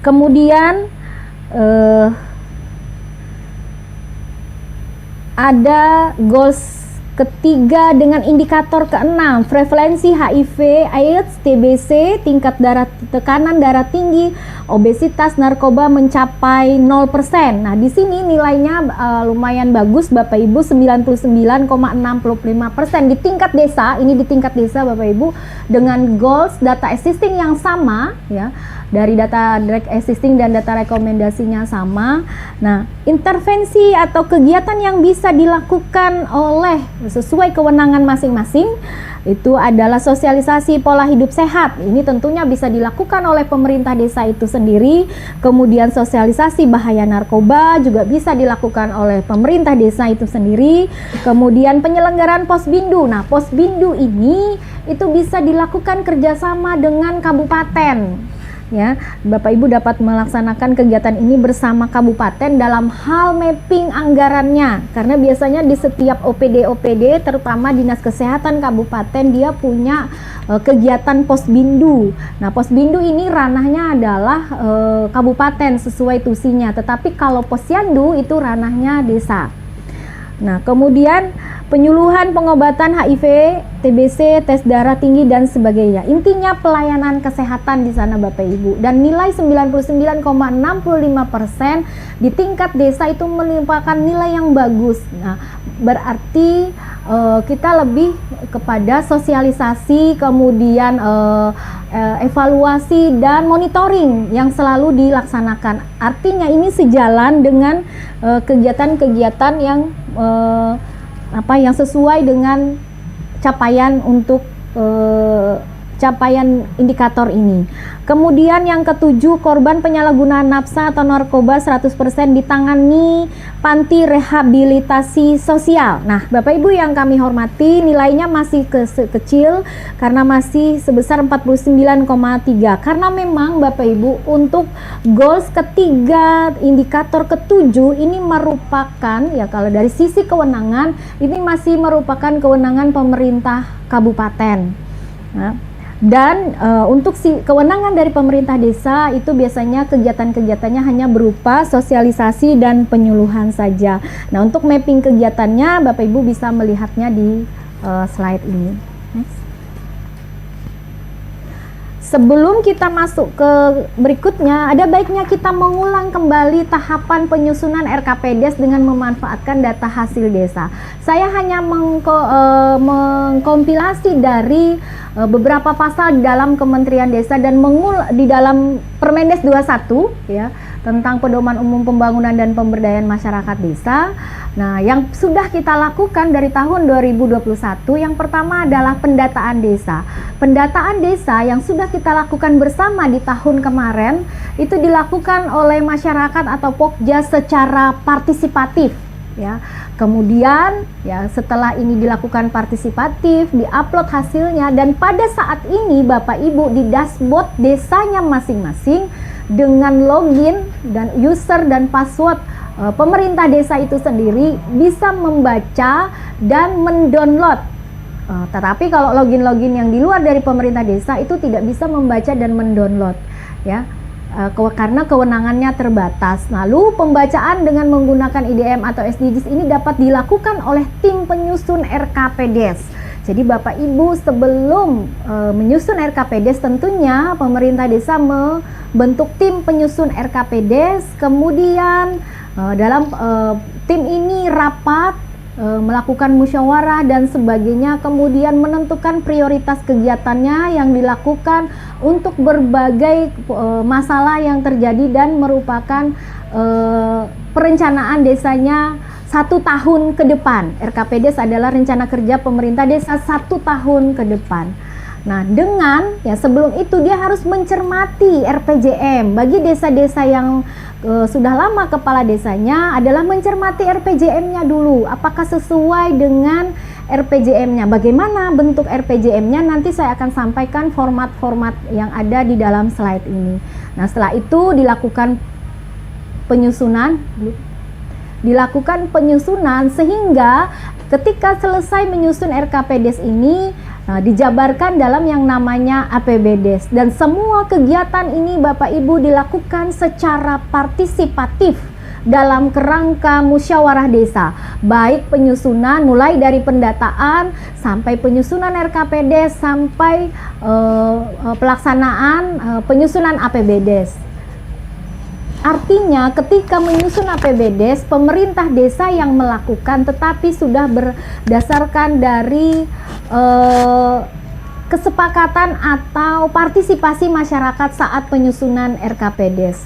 Kemudian ada goals ketiga dengan indikator ke-6, prevalensi HIV, AIDS, TBC, tingkat tekanan darah tinggi, obesitas, narkoba mencapai 0%. Nah, di sini nilainya lumayan bagus Bapak Ibu, 99,65% di tingkat desa. Ini di tingkat desa Bapak Ibu, dengan goals data existing yang sama ya. Dari data direct existing dan data rekomendasinya sama. Nah, intervensi atau kegiatan yang bisa dilakukan oleh sesuai kewenangan masing-masing itu adalah sosialisasi pola hidup sehat. Ini tentunya bisa dilakukan oleh pemerintah desa itu sendiri. Kemudian sosialisasi bahaya narkoba juga bisa dilakukan oleh pemerintah desa itu sendiri. Kemudian penyelenggaraan Posbindu. Nah, Posbindu ini itu bisa dilakukan kerjasama dengan kabupaten. Ya, Bapak Ibu dapat melaksanakan kegiatan ini bersama kabupaten dalam hal mapping anggarannya, karena biasanya di setiap OPD terutama Dinas Kesehatan Kabupaten dia punya kegiatan Posbindu. Nah, Posbindu ini ranahnya adalah kabupaten sesuai tusinya, tetapi kalau Posyandu itu ranahnya desa. Nah, kemudian penyuluhan pengobatan HIV, TBC, tes darah tinggi dan sebagainya. Intinya pelayanan kesehatan di sana Bapak Ibu. Dan nilai 99,65% di tingkat desa itu merupakan nilai yang bagus. Nah, berarti kita lebih kepada sosialisasi, kemudian evaluasi dan monitoring yang selalu dilaksanakan. Artinya ini sejalan dengan kegiatan-kegiatan yang yang sesuai dengan capaian untuk capaian indikator ini. Kemudian yang ketujuh, korban penyalahgunaan nafsa atau narkoba 100% ditangani panti rehabilitasi sosial. Nah, Bapak Ibu yang kami hormati, nilainya masih kecil karena masih sebesar 49,3. Karena memang Bapak Ibu untuk goals ketiga, indikator ketujuh ini merupakan ya kalau dari sisi kewenangan ini masih merupakan kewenangan pemerintah kabupaten. Nah, dan untuk kewenangan dari pemerintah desa itu biasanya kegiatan-kegiatannya hanya berupa sosialisasi dan penyuluhan saja. Nah, untuk mapping kegiatannya Bapak Ibu bisa melihatnya di slide ini. Next. Sebelum kita masuk ke berikutnya, ada baiknya kita mengulang kembali tahapan penyusunan RKPDes dengan memanfaatkan data hasil desa. Saya hanya mengkompilasi dari beberapa pasal di dalam Kementerian Desa dan di dalam Permendes 21 ya, tentang pedoman umum pembangunan dan pemberdayaan masyarakat desa. Nah, yang sudah kita lakukan dari tahun 2021, yang pertama adalah pendataan desa. Pendataan desa yang sudah kita lakukan bersama di tahun kemarin itu dilakukan oleh masyarakat atau Pokja secara partisipatif ya. Kemudian ya setelah ini dilakukan partisipatif, diupload hasilnya, dan pada saat ini Bapak Ibu di dashboard desanya masing-masing dengan login dan user dan password pemerintah desa itu sendiri bisa membaca dan mendownload. Tetapi kalau login yang di luar dari pemerintah desa itu tidak bisa membaca dan mendownload ya, karena kewenangannya terbatas. Lalu pembacaan dengan menggunakan IDM atau SDGs ini dapat dilakukan oleh tim penyusun RKPDes. Jadi Bapak Ibu sebelum menyusun RKPDes tentunya pemerintah desa membentuk tim penyusun RKPDes, kemudian dalam tim ini rapat, melakukan musyawarah dan sebagainya, kemudian menentukan prioritas kegiatannya yang dilakukan untuk berbagai masalah yang terjadi dan merupakan perencanaan desanya 1 tahun ke depan. RKPDes adalah rencana kerja pemerintah desa 1 tahun ke depan. Nah, dengan ya sebelum itu dia harus mencermati RPJM. Bagi desa-desa yang sudah lama kepala desanya adalah mencermati RPJM-nya dulu. Apakah sesuai dengan RPJM-nya? Bagaimana bentuk RPJM-nya? Nanti saya akan sampaikan format-format yang ada di dalam slide ini. Nah, setelah itu dilakukan penyusunan sehingga ketika selesai menyusun RKPDes ini dijabarkan dalam yang namanya APBDes, dan semua kegiatan ini Bapak Ibu dilakukan secara partisipatif dalam kerangka musyawarah desa, baik penyusunan mulai dari pendataan sampai penyusunan RKPDes sampai pelaksanaan penyusunan APBDes. Artinya ketika menyusun APBDes, pemerintah desa yang melakukan, tetapi sudah berdasarkan dari kesepakatan atau partisipasi masyarakat saat penyusunan RKPDes.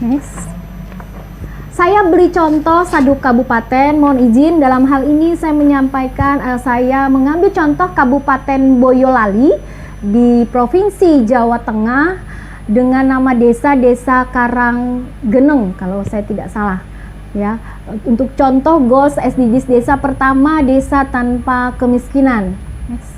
Next. Saya beri contoh Saduk Kabupaten, mohon izin dalam hal ini saya menyampaikan, saya mengambil contoh Kabupaten Boyolali di Provinsi Jawa Tengah dengan nama Desa Karanggeneng kalau saya tidak salah ya. Untuk contoh goals SDGs desa pertama, desa tanpa kemiskinan. Next.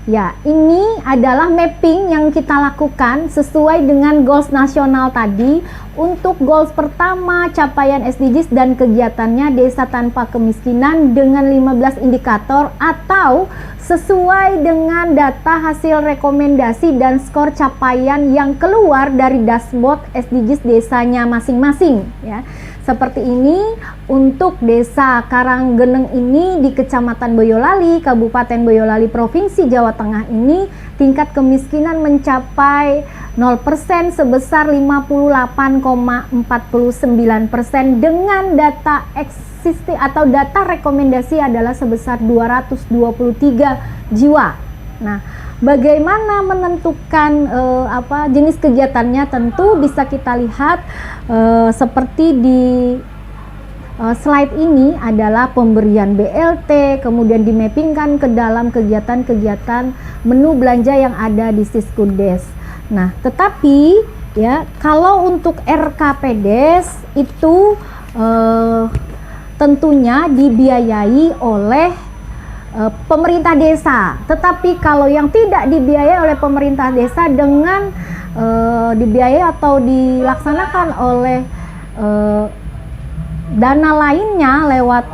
Ya, ini adalah mapping yang kita lakukan sesuai dengan goals nasional tadi. Untuk goals pertama, capaian SDGs dan kegiatannya desa tanpa kemiskinan dengan 15 indikator atau sesuai dengan data hasil rekomendasi dan skor capaian yang keluar dari dashboard SDGs desanya masing-masing ya. Seperti ini untuk Desa Karanggeneng ini di Kecamatan Boyolali, Kabupaten Boyolali, Provinsi Jawa Tengah ini tingkat kemiskinan mencapai 0% sebesar 58,49% dengan data eksisti atau data rekomendasi adalah sebesar 223 jiwa. Nah, bagaimana menentukan jenis kegiatannya? Tentu bisa kita lihat seperti di slide ini adalah pemberian BLT, kemudian dimappingkan ke dalam kegiatan-kegiatan menu belanja yang ada di Siskudes. Nah, tetapi ya kalau untuk RKPDes itu tentunya dibiayai oleh pemerintah desa. Tetapi kalau yang tidak dibiayai oleh pemerintah desa dengan dibiayai atau dilaksanakan oleh dana lainnya lewat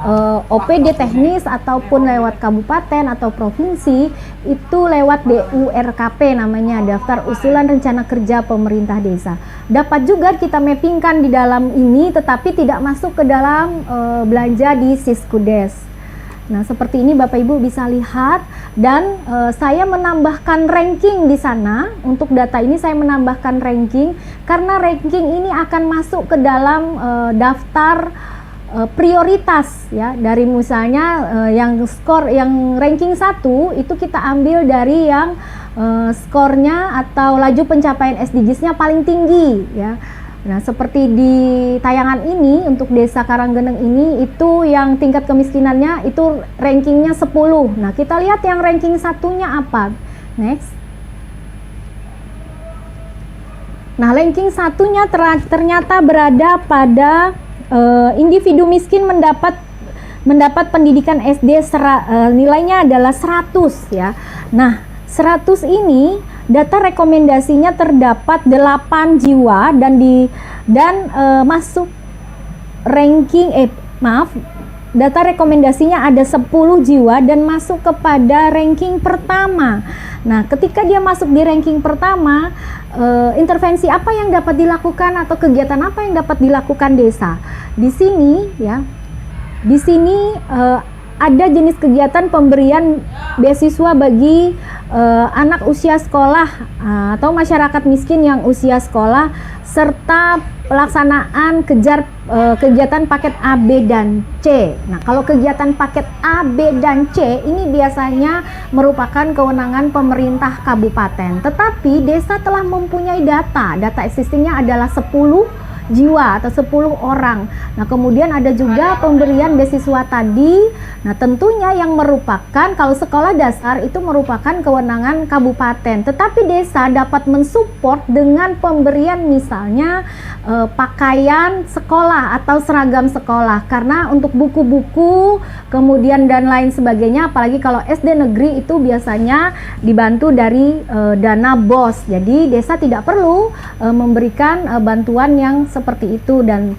OPD teknis ataupun lewat kabupaten atau provinsi, itu lewat DURKP namanya, Daftar Usulan Rencana Kerja Pemerintah Desa. Dapat juga kita mappingkan di dalam ini tetapi tidak masuk ke dalam belanja di Siskudes. Nah, seperti ini Bapak Ibu bisa lihat, dan saya menambahkan ranking di sana. Untuk data ini saya menambahkan ranking karena ranking ini akan masuk ke dalam daftar prioritas ya, dari misalnya yang skor yang ranking 1 itu kita ambil dari yang skornya atau laju pencapaian SDGs-nya paling tinggi ya. Nah, seperti di tayangan ini untuk Desa Karanggeneng ini itu yang tingkat kemiskinannya itu rankingnya 10. Nah, kita lihat yang ranking satunya apa. Next. Nah, ranking satunya ternyata berada pada individu miskin mendapat pendidikan SD nilainya adalah 100 ya. Nah, 100 ini data rekomendasinya terdapat 8 jiwa dan masuk ranking data rekomendasinya ada 10 jiwa dan masuk kepada ranking pertama. Nah, ketika dia masuk di ranking pertama, intervensi apa yang dapat dilakukan atau kegiatan apa yang dapat dilakukan desa? Di sini ya. Di sini ada jenis kegiatan pemberian beasiswa bagi anak usia sekolah atau masyarakat miskin yang usia sekolah, serta pelaksanaan kegiatan paket A, B, dan C. Nah, kalau kegiatan paket A, B, dan C ini biasanya merupakan kewenangan pemerintah kabupaten. Tetapi desa telah mempunyai data existingnya adalah 10 jiwa atau 10 orang. Nah, kemudian ada juga pemberian beasiswa tadi. Nah, tentunya yang merupakan, kalau sekolah dasar itu merupakan kewenangan kabupaten, tetapi desa dapat mensupport dengan pemberian misalnya pakaian sekolah atau seragam sekolah, karena untuk buku-buku kemudian dan lain sebagainya, apalagi kalau SD negeri itu biasanya dibantu dari dana BOS. Jadi desa tidak perlu memberikan bantuan yang seperti itu dan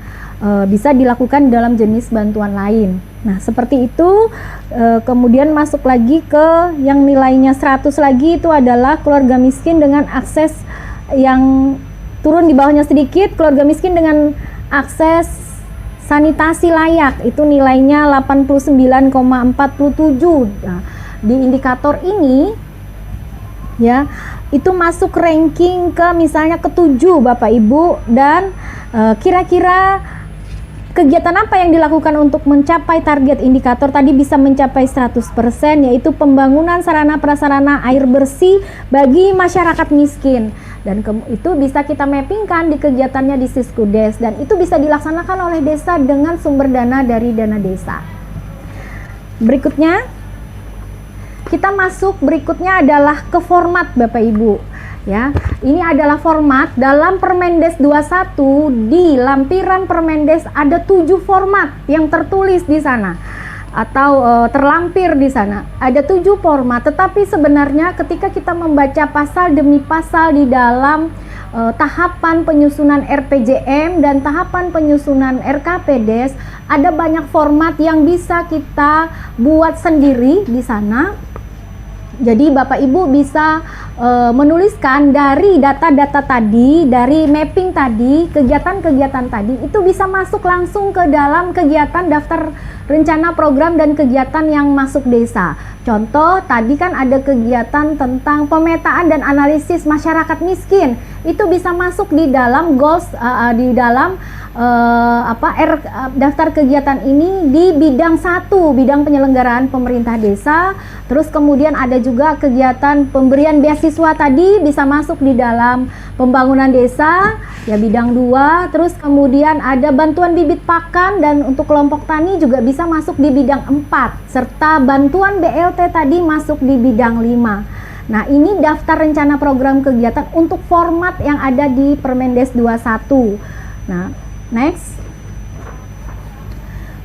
bisa dilakukan dalam jenis bantuan lain. Nah, seperti itu. Kemudian masuk lagi ke yang nilainya 100 lagi, itu adalah keluarga miskin dengan akses yang turun di bawahnya sedikit, keluarga miskin dengan akses sanitasi layak, itu nilainya 89,47. Nah, di indikator ini ya, itu masuk ranking ke misalnya ke-7 Bapak Ibu, dan kira-kira kegiatan apa yang dilakukan untuk mencapai target indikator tadi bisa mencapai 100%, yaitu pembangunan sarana prasarana air bersih bagi masyarakat miskin. Dan itu bisa kita mappingkan di kegiatannya di Siskudes, dan itu bisa dilaksanakan oleh desa dengan sumber dana dari dana desa. Berikutnya, kita masuk berikutnya adalah ke format Bapak Ibu. Ya, ini adalah format dalam Permendes 21. Di lampiran Permendes ada 7 format yang tertulis di sana atau terlampir di sana. Ada 7 format, tetapi sebenarnya ketika kita membaca pasal demi pasal di dalam tahapan penyusunan RPJM dan tahapan penyusunan RKPDes, ada banyak format yang bisa kita buat sendiri di sana. Jadi Bapak Ibu bisa menuliskan dari data-data tadi, dari mapping tadi, kegiatan-kegiatan tadi, itu bisa masuk langsung ke dalam kegiatan daftar rencana program dan kegiatan yang masuk desa. Contoh, tadi kan ada kegiatan tentang pemetaan dan analisis masyarakat miskin. Itu bisa masuk di dalam goals, di dalam daftar kegiatan ini di bidang 1, bidang penyelenggaraan pemerintah desa. Terus kemudian ada juga kegiatan pemberian beasiswa tadi bisa masuk di dalam pembangunan desa, ya bidang 2. Terus kemudian ada bantuan bibit pakan dan untuk kelompok tani juga bisa masuk di bidang 4, serta bantuan BLT tadi masuk di bidang 5. Nah, ini daftar rencana program kegiatan untuk format yang ada di Permendes 21. Nah, next.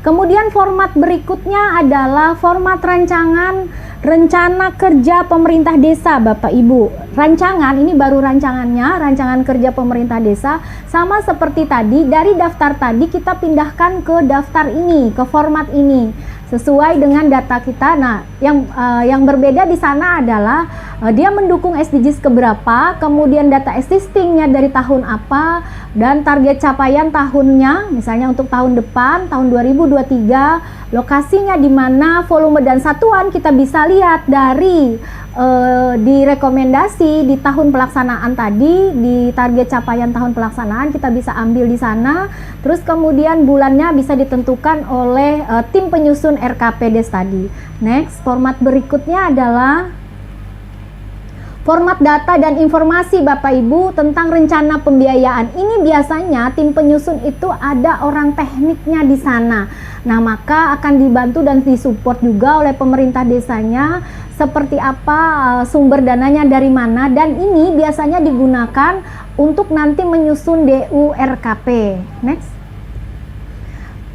Kemudian format berikutnya adalah format rancangan rencana kerja pemerintah desa Bapak Ibu. Rancangan ini baru rancangannya, rancangan kerja pemerintah desa, sama seperti tadi, dari daftar tadi kita pindahkan ke daftar ini, ke format ini sesuai dengan data kita. Nah, yang berbeda di sana adalah dia mendukung SDGs keberapa, kemudian data existingnya dari tahun apa, dan target capaian tahunnya, misalnya untuk tahun depan, tahun 2023, lokasinya di mana, volume dan satuan kita bisa lihat dari di rekomendasi di tahun pelaksanaan tadi, di target capaian tahun pelaksanaan kita bisa ambil di sana. Terus kemudian bulannya bisa ditentukan oleh tim penyusun RKPDes tadi. Next, format berikutnya adalah format data dan informasi Bapak Ibu tentang rencana pembiayaan. Ini biasanya tim penyusun itu ada orang tekniknya di sana. Nah, maka akan dibantu dan disupport juga oleh pemerintah desanya, seperti apa sumber dananya dari mana, dan ini biasanya digunakan untuk nanti menyusun DU RKP. Next.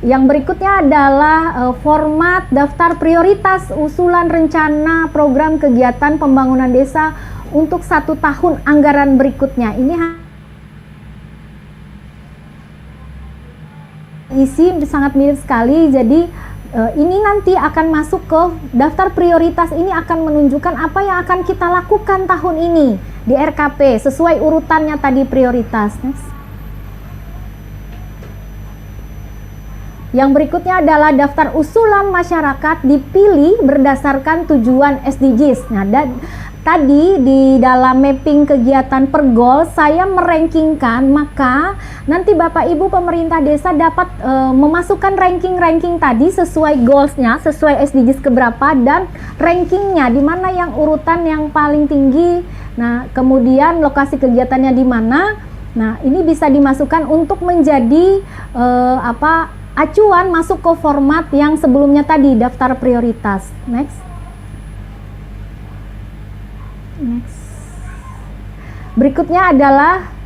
Yang berikutnya adalah format daftar prioritas usulan rencana program kegiatan pembangunan desa untuk 1 tahun anggaran berikutnya. Ini isi sangat mirip sekali, jadi ini nanti akan masuk ke daftar prioritas. Ini akan menunjukkan apa yang akan kita lakukan tahun ini di RKP sesuai urutannya tadi prioritas. Next. Yang berikutnya adalah daftar usulan masyarakat dipilih berdasarkan tujuan SDGs. Nah, tadi di dalam mapping kegiatan per goal saya merankingkan, maka nanti Bapak Ibu pemerintah desa dapat memasukkan ranking-ranking tadi sesuai goalsnya, sesuai SDGs keberapa, dan rankingnya di mana yang urutan yang paling tinggi. Nah, kemudian lokasi kegiatannya di mana. Nah, ini bisa dimasukkan untuk menjadi acuan masuk ke format yang sebelumnya tadi, daftar prioritas. Next. Berikutnya adalah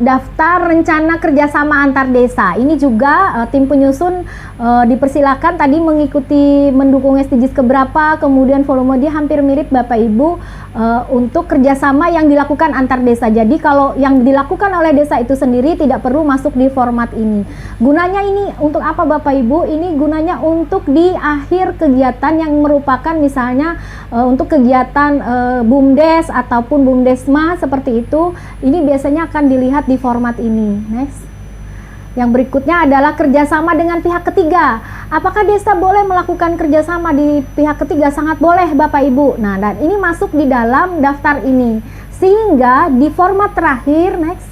daftar rencana kerjasama antar desa. Ini juga tim penyusun dipersilakan tadi mengikuti mendukung SDGs keberapa, kemudian volume dia hampir mirip Bapak Ibu untuk kerjasama yang dilakukan antar desa. Jadi kalau yang dilakukan oleh desa itu sendiri tidak perlu masuk di format ini. Gunanya ini untuk apa Bapak Ibu? Ini gunanya untuk di akhir kegiatan yang merupakan misalnya untuk kegiatan BUMDes ataupun BUMDesma seperti itu. Ini biasanya akan dilihat di format ini. Next. Yang berikutnya adalah kerjasama dengan pihak ketiga. Apakah desa boleh melakukan kerjasama di pihak ketiga? Sangat boleh Bapak Ibu. Nah, dan ini masuk di dalam daftar ini. Sehingga di format terakhir, next.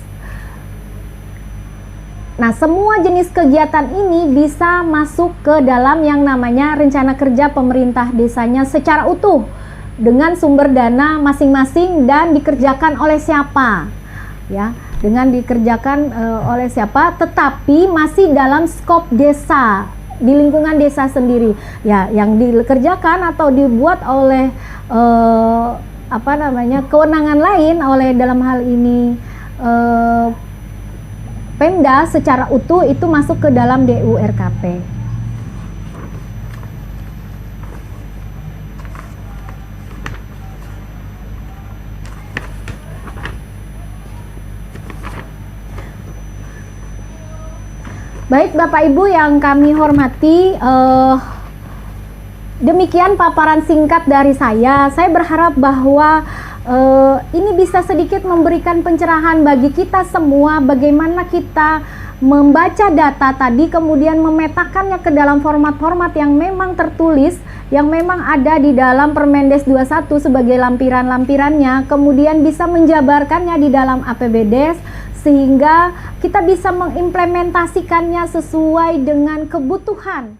Nah, semua jenis kegiatan ini bisa masuk ke dalam yang namanya rencana kerja pemerintah desanya secara utuh dengan sumber dana masing-masing dan dikerjakan oleh siapa. Ya, dengan dikerjakan oleh siapa, tetapi masih dalam skop desa, di lingkungan desa sendiri. Ya, yang dikerjakan atau dibuat oleh kewenangan lain oleh dalam hal ini Pemda secara utuh itu masuk ke dalam DURKP. Baik Bapak Ibu yang kami hormati, demikian paparan singkat dari saya. Saya berharap bahwa ini bisa sedikit memberikan pencerahan bagi kita semua bagaimana kita membaca data tadi, kemudian memetakannya ke dalam format-format yang memang tertulis, yang memang ada di dalam Permendes 21 sebagai lampiran-lampirannya, kemudian bisa menjabarkannya di dalam APBDes, sehingga kita bisa mengimplementasikannya sesuai dengan kebutuhan